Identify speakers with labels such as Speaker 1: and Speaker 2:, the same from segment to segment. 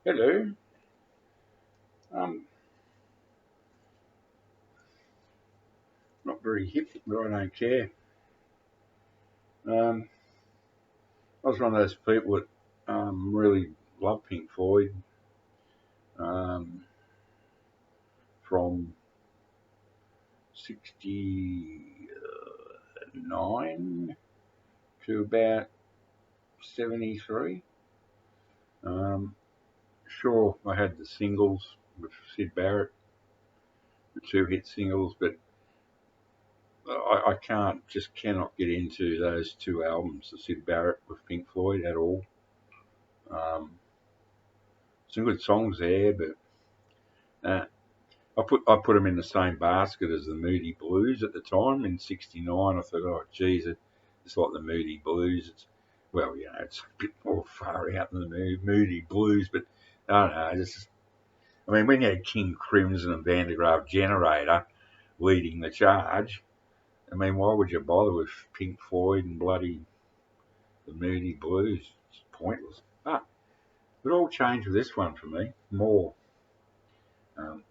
Speaker 1: Hello. Um, Not very hip, but I don't care. Um, I was one of those people that really love Pink Floyd um, from '69 to about '73. Um, sure, I had the singles with Sid Barrett, the two hit singles, but I cannot get into those two albums, the Sid Barrett with Pink Floyd at all. Um, some good songs there, but uh, I put them in the same basket as the Moody Blues at the time in '69. I thought, oh, geez, it's like the Moody Blues. It's a bit more far out than the Moody Blues, but I don't know. I mean, when you had King Crimson and Van der Graaf Generator leading the charge, I mean, why would you bother with Pink Floyd and bloody the Moody Blues? It's pointless. But it all changed with this one for me. More. Um,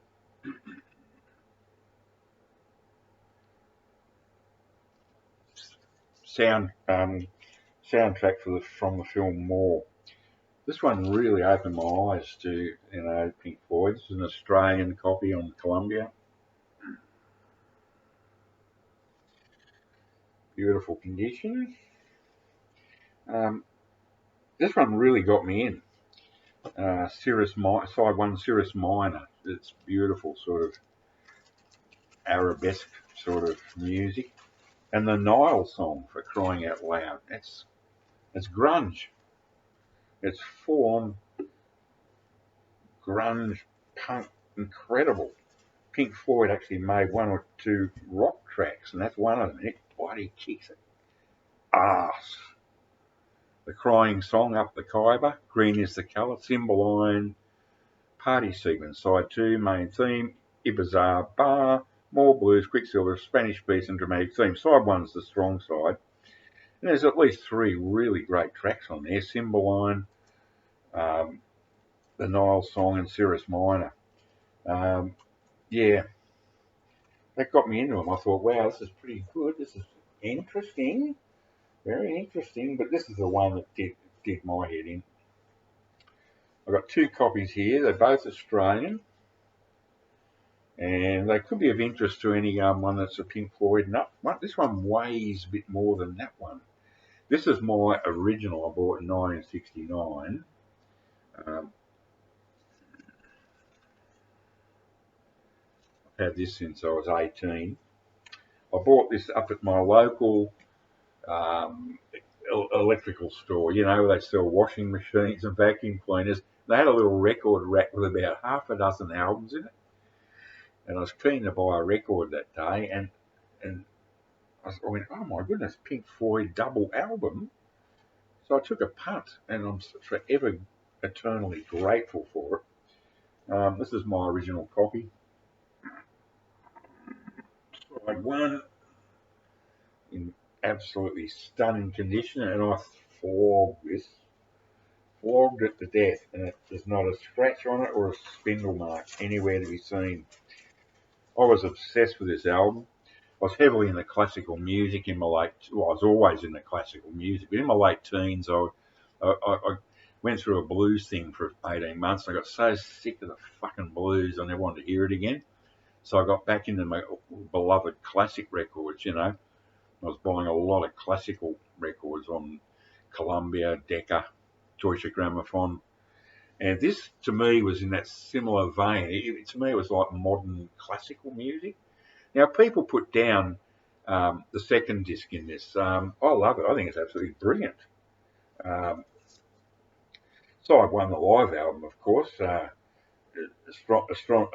Speaker 1: sound Soundtrack from the film More. This one really opened my eyes to Pink Floyd. This is an Australian copy on Columbia. Beautiful condition. Um, this one really got me in. Side one, Cirrus Minor. It's beautiful, sort of arabesque sort of music. And the Nile song, for crying out loud. It's grunge. It's full on grunge punk, incredible. Pink Floyd actually made one or two rock tracks, and that's one of them. It bloody kicks it ass. The Crying Song, Up the Khyber, Green is the Colour, Cymbeline, Party Sequence, Side 2, Main Theme, Ibazar Bar, More Blues, Quicksilver, Spanish Beats and Dramatic Theme. Side 1's the strong side. And there's at least three really great tracks on there, Cymbeline, um, the Nile Song and Cirrus Minor. Yeah, that got me into them. I thought, wow, this is pretty good. This is interesting, very interesting. But this is the one that did my head in. I've got two copies here. They're both Australian, and they could be of interest to any one that's a Pink Floyd nut. This one weighs a bit more than that one. This is my original. I bought in 1969. Um, I've had this since I was 18. I bought this up at my local um, electrical store, where they sell washing machines and vacuum cleaners. They had a little record rack with about half a dozen albums in it. And I was keen to buy a record that day, and I went, oh my goodness, Pink Floyd double album. So I took a punt, and I'm forever eternally grateful for it. This is my original copy. Side one in absolutely stunning condition, and I flogged it to death, and there's not a scratch on it or a spindle mark anywhere to be seen. I was obsessed with this album. I was heavily into classical music in my I was always into classical music, but in my late teens, I went through a blues thing for 18 months, and I got so sick of the fucking blues, I never wanted to hear it again. So I got back into my beloved classic records, I was buying a lot of classical records on Columbia, Decca, Deutsche Grammophon. And this, to me, was in that similar vein. To me, it was like modern classical music. Now, people put down the second disc in this. I love it. I think it's absolutely brilliant. Um, Side one, the live album, of course.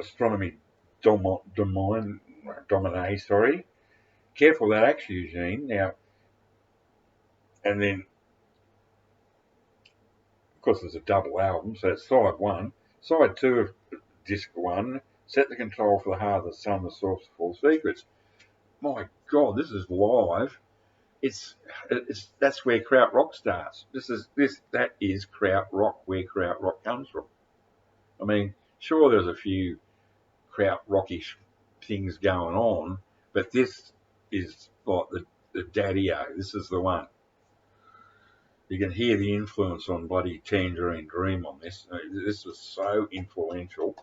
Speaker 1: Astronomy Domine, sorry. Careful that axe, Eugene. Now, and then, of course, there's a double album, so it's side one. Side two of disc one, Set the Control for the Heart of the Sun, the Source of All Secrets. My God, this is live. It's that's where krautrock starts. That is krautrock, where krautrock comes from. I mean, sure, there's a few kraut rockish things going on, but this is like the daddy-o. This is the one. You can hear the influence on bloody Tangerine Dream on this. This was so influential.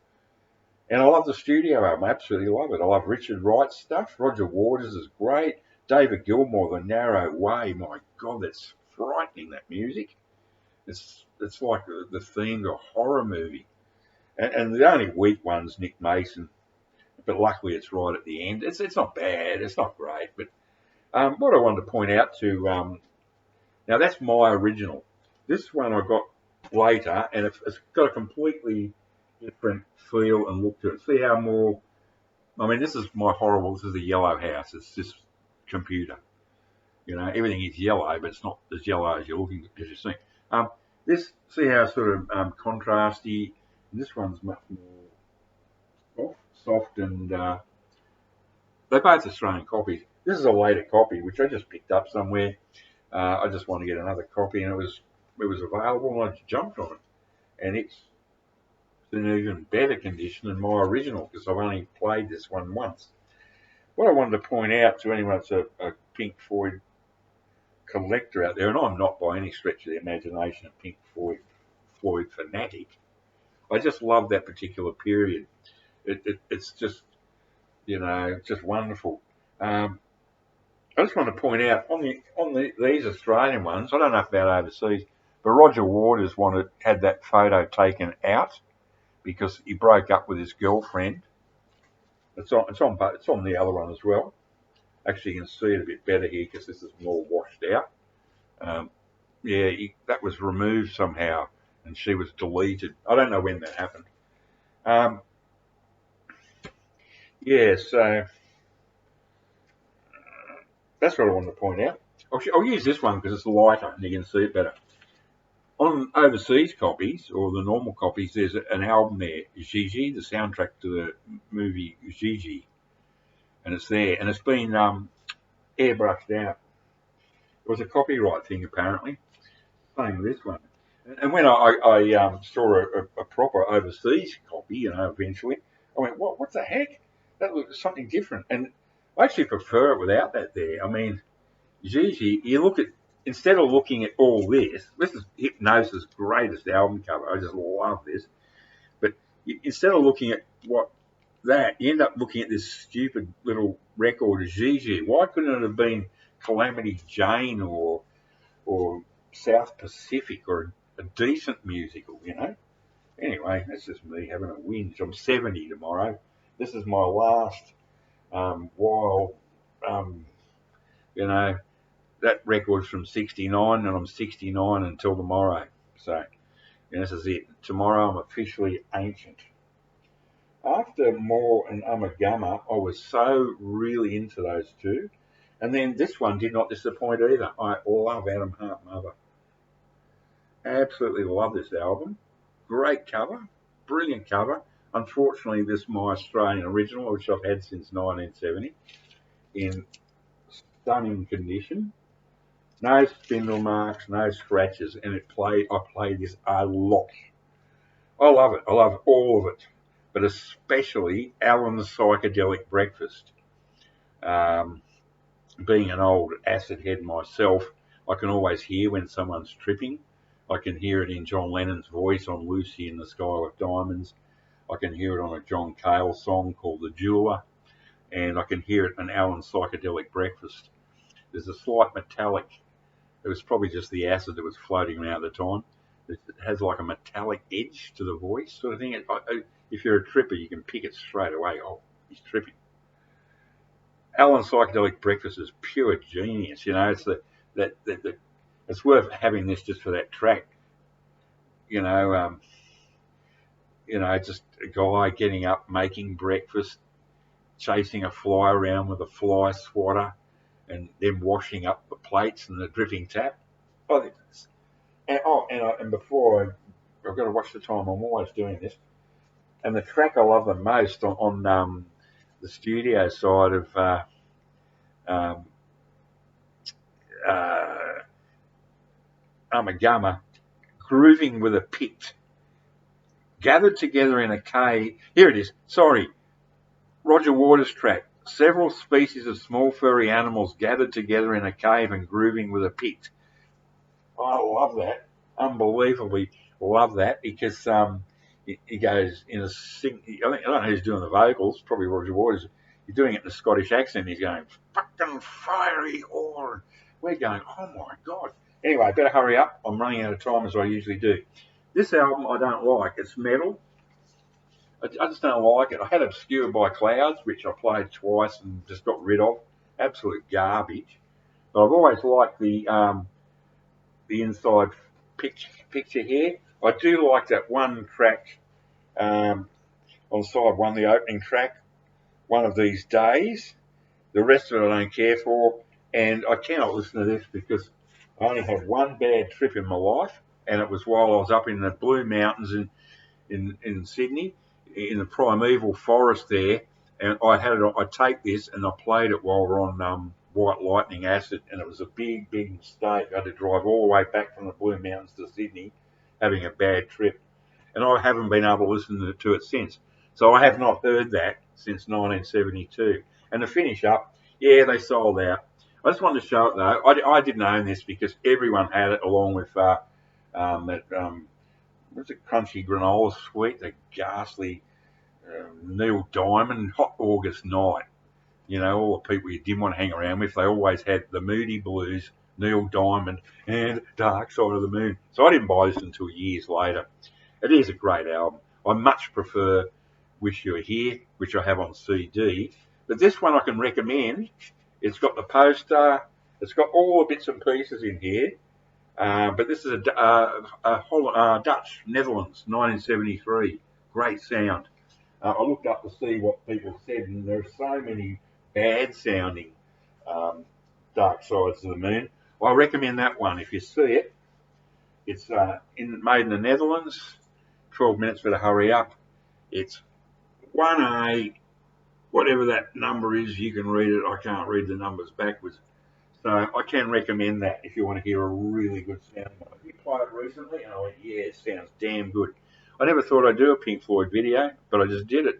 Speaker 1: And I love the studio album. I absolutely love it. I love Richard Wright's stuff. Roger Waters is great. David Gilmour, The Narrow Way. My God, that's frightening, that music. It's like the theme to a horror movie. And the only weak one's Nick Mason. But luckily it's right at the end. It's not bad. It's not great. But what I wanted to point out to... now, that's my original. This one I got later, and it's got a completely different feel and look to it. See how more... I mean, this is my horrible... This is a yellow house. It's just computer. You know, everything is yellow, but it's not as yellow as you're looking at, as you see. This, see how sort of contrasty. This one's much more soft and... they're both Australian copies. This is a later copy, which I just picked up somewhere. I just wanted to get another copy, and it was available, and I just jumped on it. And it's in even better condition than my original, because I've only played this one once. What I wanted to point out to anyone that's a Pink Floyd collector out there, and I'm not by any stretch of the imagination a Pink Floyd fanatic, I just love that particular period. It's just, you know, just wonderful. I just want to point out on these Australian ones, I don't know about overseas, but Roger Waters had that photo taken out because he broke up with his girlfriend. It's on the other one as well. Actually, you can see it a bit better here because this is more washed out. That was removed somehow, and she was deleted. I don't know when that happened. So that's what I wanted to point out. I'll use this one because it's lighter and you can see it better. On overseas copies, or the normal copies, there's an album there, Gigi, the soundtrack to the movie Gigi. And it's there. And it's been airbrushed out. It was a copyright thing, apparently. Same with this one. And when I saw a proper overseas copy, you know, eventually, I went, what the heck? That looks something different. And I actually prefer it without that there. I mean, Gigi, instead of looking at all this is Hypnosis' greatest album cover. I just love this. But instead of looking at you end up looking at this stupid little record of Gigi. Why couldn't it have been Calamity Jane or South Pacific or a decent musical, you know? Anyway, that's just me having a whinge. I'm 70 tomorrow. This is my last while, you know, that record's from 69 and I'm 69 until tomorrow. So, this is it. Tomorrow I'm officially ancient. After Moore and Ummagumma, I was so really into those two. And then this one did not disappoint either. I love Adam Hart Mother. Absolutely love this album. Great cover. Brilliant cover. Unfortunately, this is my Australian original, which I've had since 1970, in stunning condition. No spindle marks, no scratches, and I played this a lot. I love it. I love all of it, but especially Alan's Psychedelic Breakfast. Being an old acid head myself, I can always hear when someone's tripping. I can hear it in John Lennon's voice on Lucy in the Sky with Diamonds. I can hear it on a John Cale song called The Jeweler, and I can hear it in Alan's Psychedelic Breakfast. There's a slight metallic. It was probably just the acid that was floating around at the time. It has like a metallic edge to the voice sort of thing. If you're a tripper, you can pick it straight away. Oh, he's tripping. Alan's Psychedelic Breakfast is pure genius. You know, it's worth having this just for that track. You know, just a guy getting up, making breakfast, chasing a fly around with a fly swatter, and then washing up the plates and the dripping tap. And before I've got to watch the time. I'm always doing this. And the track I love the most on the studio side of Ummagumma, Grooving with a Pict. gathered together in a cave. Here it is. Sorry, Roger Waters track. Several species of small furry animals gathered together in a cave and grooving with a pick. I love that. Unbelievably love that because he goes in a sing. I don't know who's doing the vocals. Probably Roger Waters. He's doing it in a Scottish accent. He's going fucking fiery horn. We're going. Oh my god. Anyway, better hurry up. I'm running out of time as I usually do. This album I don't like. It's metal. I just don't like it. I had Obscured by Clouds, which I played twice and just got rid of. Absolute garbage. But I've always liked the inside picture here. I do like that one track on side one, the opening track, One of These Days. The rest of it I don't care for, and I cannot listen to this because I only had one bad trip in my life, and it was while I was up in the Blue Mountains in Sydney, in the primeval forest there, and I take this and I played it while we're on White Lightning acid, and it was a big mistake. I had to drive all the way back from the Blue Mountains to Sydney, having a bad trip, and I haven't been able to listen to it since. So I have not heard that since 1972. And to finish up, yeah, they sold out. I just wanted to show it though. I didn't own this because everyone had it along with what's it, Crunchy Granola Sweet, the ghastly Neil Diamond, Hot August Night. You know, all the people you didn't want to hang around with, they always had the Moody Blues, Neil Diamond, and Dark Side of the Moon. So I didn't buy this until years later. It is a great album. I much prefer Wish You Were Here, which I have on CD. But this one I can recommend. It's got the poster. It's got all the bits and pieces in here. But this is a Dutch, Netherlands, 1973. Great sound. I looked up to see what people said, and there are so many bad sounding Dark Sides of the Moon. I recommend that one if you see it. It's made in the Netherlands. 12 minutes, better hurry up. It's 1A, whatever that number is, you can read it. I can't read the numbers backwards. So I can recommend that if you want to hear a really good sound. You played it recently, and I went, yeah, it sounds damn good. I never thought I'd do a Pink Floyd video, but I just did it.